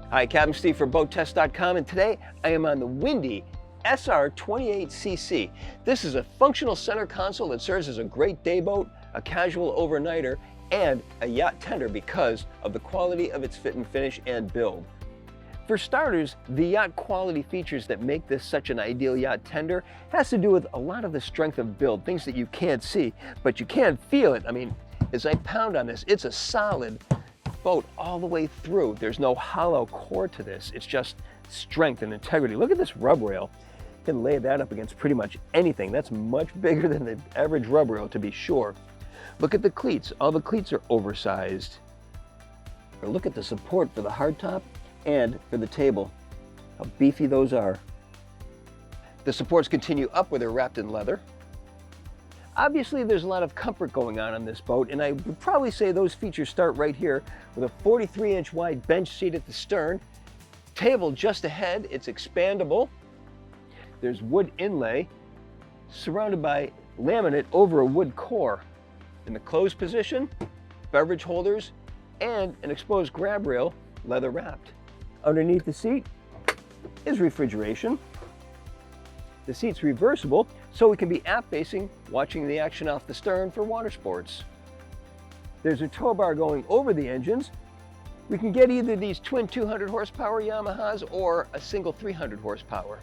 Hi, Captain Steve for BoatTest.com, and today I am on the Windy SR28cc. This is a functional center console that serves as a great day boat, a casual overnighter, and a yacht tender because of the quality of its fit and finish and build. For starters, the yacht quality features that make this such an ideal yacht tender has to do with a lot of the strength of build, things that you can't see, but you can feel it. I mean, as I pound on this, it's a solid boat all the way through. There's no hollow core to this. It's just strength and integrity. Look at this rub rail. You can lay that up against pretty much anything. That's much bigger than the average rub rail, to be sure. Look at the cleats. All the cleats are oversized. Or look at the support for the hardtop and for the table. How beefy those are. The supports continue up where they're wrapped in leather. Obviously, there's a lot of comfort going on this boat, and I would probably say those features start right here with a 43-inch wide bench seat at the stern. Table just ahead, it's expandable. There's wood inlay surrounded by laminate over a wood core. In the closed position, beverage holders, and an exposed grab rail, leather wrapped. Underneath the seat is refrigeration. The seat's reversible, so it can be aft facing, watching the action off the stern for water sports. There's a tow bar going over the engines. We can get either these twin 200 horsepower Yamahas or a single 300 horsepower.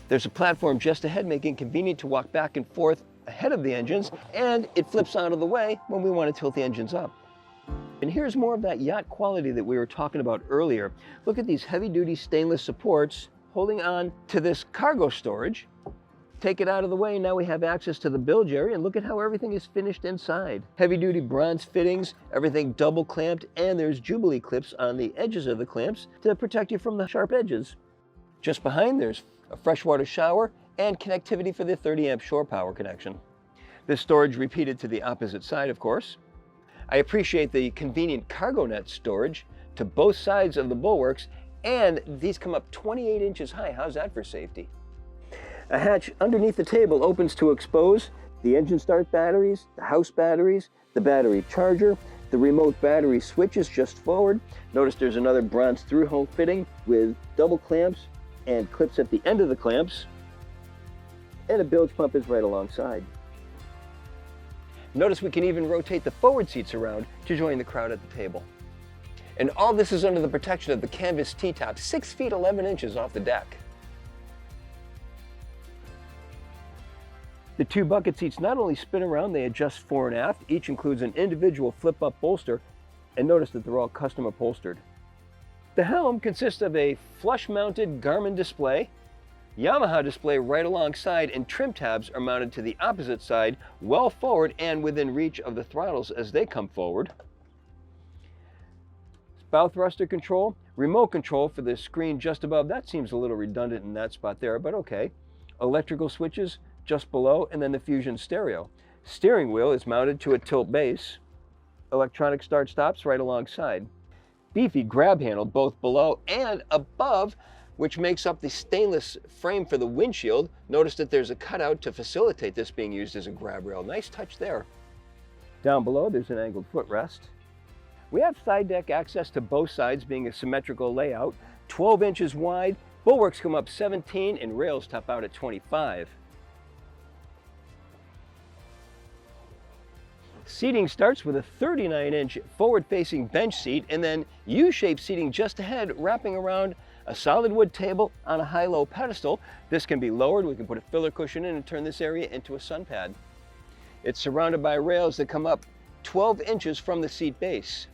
There's a platform just ahead, making it convenient to walk back and forth ahead of the engines, and it flips out of the way when we want to tilt the engines up. And here's more of that yacht quality that we were talking about earlier. Look at these heavy-duty stainless supports holding on to this cargo storage. Take it out of the way, now we have access to the bilge area, and look at how everything is finished inside. Heavy-duty bronze fittings, everything double clamped, and there's Jubilee clips on the edges of the clamps to protect you from the sharp edges. Just behind there's a freshwater shower and connectivity for the 30-amp shore power connection. This storage repeated to the opposite side, of course. I appreciate the convenient cargo net storage to both sides of the bulwarks, and these come up 28 inches high. How's that for safety? A hatch underneath the table opens to expose the engine start batteries, the house batteries, the battery charger, the remote battery switches just forward. Notice there's another bronze through-hole fitting with double clamps and clips at the end of the clamps, and a bilge pump is right alongside. Notice we can even rotate the forward seats around to join the crowd at the table. And all this is under the protection of the canvas T-top, 6 feet 11 inches off the deck. The two bucket seats not only spin around, they adjust fore and aft. Each includes an individual flip-up bolster, and notice that they're all custom upholstered. The helm consists of a flush-mounted Garmin display, Yamaha display right alongside, and trim tabs are mounted to the opposite side, well forward and within reach of the throttles as they come forward. Bow thruster control, remote control for the screen just above. That seems a little redundant in that spot there, but okay. Electrical switches just below, and then the Fusion stereo. Steering wheel is mounted to a tilt base. Electronic start stops right alongside. Beefy grab handle both below and above, which makes up the stainless frame for the windshield. Notice that there's a cutout to facilitate this being used as a grab rail. Nice touch there. Down below there's an angled footrest. We have side deck access to both sides, being a symmetrical layout. 12 inches wide, bulwarks come up 17 and rails top out at 25. Seating starts with a 39-inch forward-facing bench seat and then U-shaped seating just ahead, wrapping around a solid wood table on a high-low pedestal. This can be lowered. We can put a filler cushion in and turn this area into a sun pad. It's surrounded by rails that come up 12 inches from the seat base.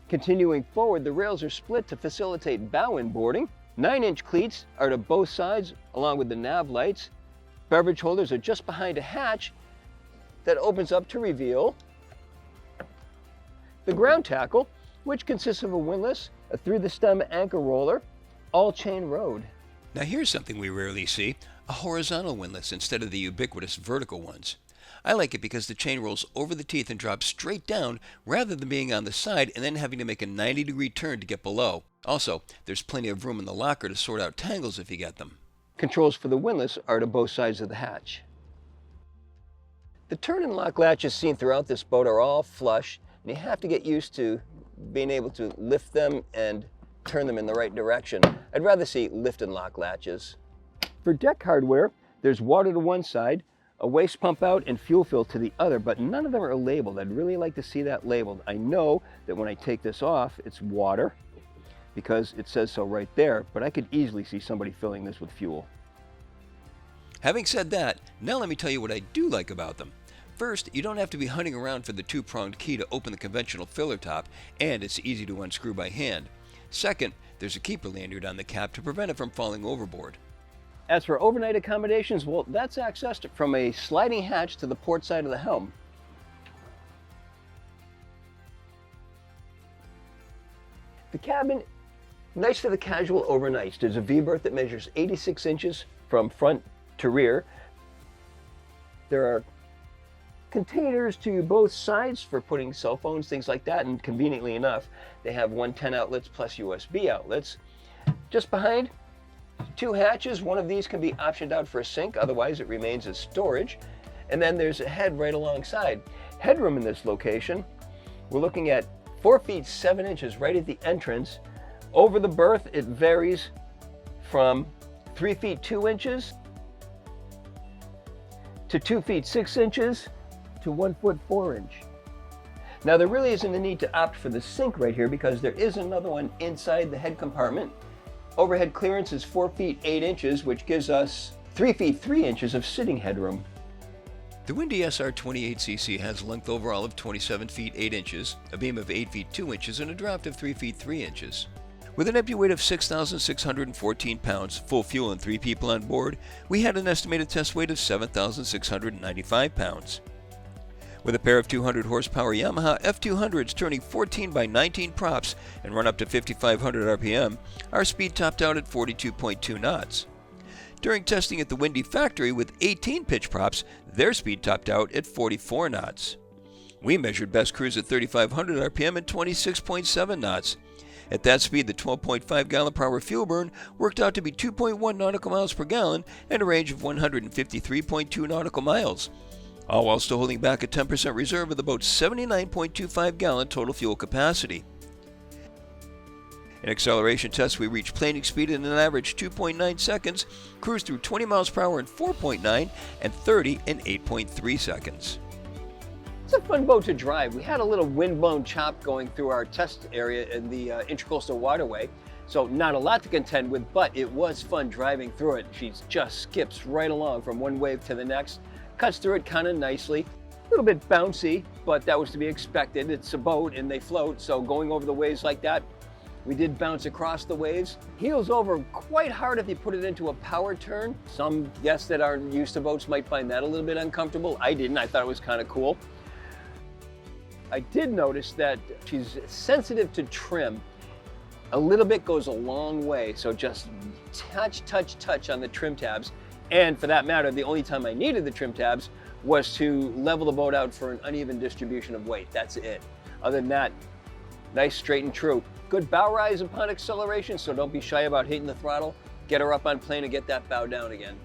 Continuing forward, the rails are split to facilitate bow inboarding. 9-inch cleats are to both sides, along with the nav lights. Beverage holders are just behind a hatch that opens up to reveal the ground tackle, which consists of a windlass, a through-the-stem anchor roller, all-chain rode. Now here's something we rarely see, a horizontal windlass instead of the ubiquitous vertical ones. I like it because the chain rolls over the teeth and drops straight down rather than being on the side and then having to make a 90-degree turn to get below. Also, there's plenty of room in the locker to sort out tangles if you get them. Controls for the windlass are to both sides of the hatch. The turn and lock latches seen throughout this boat are all flush, and you have to get used to being able to lift them and turn them in the right direction. I'd rather see lift and lock latches. For deck hardware, there's water to one side, a waste pump out, and fuel fill to the other, but none of them are labeled. I'd really like to see that labeled. I know that when I take this off, it's water because it says so right there, but I could easily see somebody filling this with fuel. Having said that, now let me tell you what I do like about them. First, you don't have to be hunting around for the two-pronged key to open the conventional filler top, and it's easy to unscrew by hand. Second, there's a keeper lanyard on the cap to prevent it from falling overboard. As for overnight accommodations, well, that's accessed from a sliding hatch to the port side of the helm. The cabin, nice for the casual overnights. There's a V-berth that measures 86 inches from front to rear. There are containers to both sides for putting cell phones, things like that, and conveniently enough, they have 110 outlets plus USB outlets. Just behind, two hatches. One of these can be optioned out for a sink, otherwise it remains as storage. And then there's a head right alongside. Headroom in this location, we're looking at 4 feet 7 inches right at the entrance. Over the berth, it varies from 3 feet 2 inches to 2 feet 6 inches to 1 foot 4 inch. Now there really isn't a need to opt for the sink right here because there is another one inside the head compartment. Overhead clearance is 4 feet 8 inches, which gives us 3 feet 3 inches of sitting headroom. The Windy SR28cc has length overall of 27 feet 8 inches, a beam of 8 feet 2 inches, and a draft of 3 feet 3 inches. With an empty weight of 6,614 pounds, full fuel, and 3 people on board, we had an estimated test weight of 7,695 pounds. With a pair of 200 horsepower Yamaha F200s turning 14 by 19 props and run up to 5,500 RPM, our speed topped out at 42.2 knots. During testing at the Windy factory with 18 pitch props, their speed topped out at 44 knots. We measured best cruise at 3,500 RPM and 26.7 knots. At that speed, the 12.5 gallon per hour fuel burn worked out to be 2.1 nautical miles per gallon and a range of 153.2 nautical miles, all while still holding back a 10% reserve of the boat's 79.25 gallon total fuel capacity. In acceleration tests, we reached planing speed in an average 2.9 seconds, cruised through 20 miles per hour in 4.9, and 30 in 8.3 seconds. It's a fun boat to drive. We had a little windblown chop going through our test area in the Intracoastal Waterway, so not a lot to contend with, but it was fun driving through it. She just skips right along from one wave to the next, cuts through it kind of nicely. A little bit bouncy, but that was to be expected. It's a boat and they float, so going over the waves like that, we did bounce across the waves. Heels over quite hard if you put it into a power turn. Some guests that aren't used to boats might find that a little bit uncomfortable. I didn't. I thought it was kind of cool. I did notice that she's sensitive to trim. A little bit goes a long way, so just touch on the trim tabs. And for that matter, the only time I needed the trim tabs was to level the boat out for an uneven distribution of weight. That's it. Other than that, nice, straight and true. Good bow rise upon acceleration, so don't be shy about hitting the throttle. Get her up on plane and get that bow down again.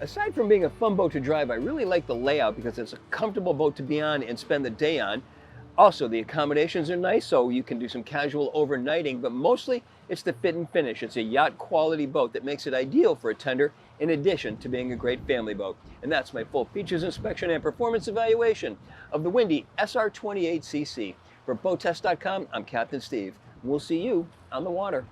Aside from being a fun boat to drive, I really like the layout because it's a comfortable boat to be on and spend the day on. Also, the accommodations are nice, so you can do some casual overnighting, but mostly it's the fit and finish. It's a yacht quality boat that makes it ideal for a tender in addition to being a great family boat. And that's my full features inspection and performance evaluation of the Windy SR28cc. For BoatTest.com, I'm Captain Steve. We'll see you on the water.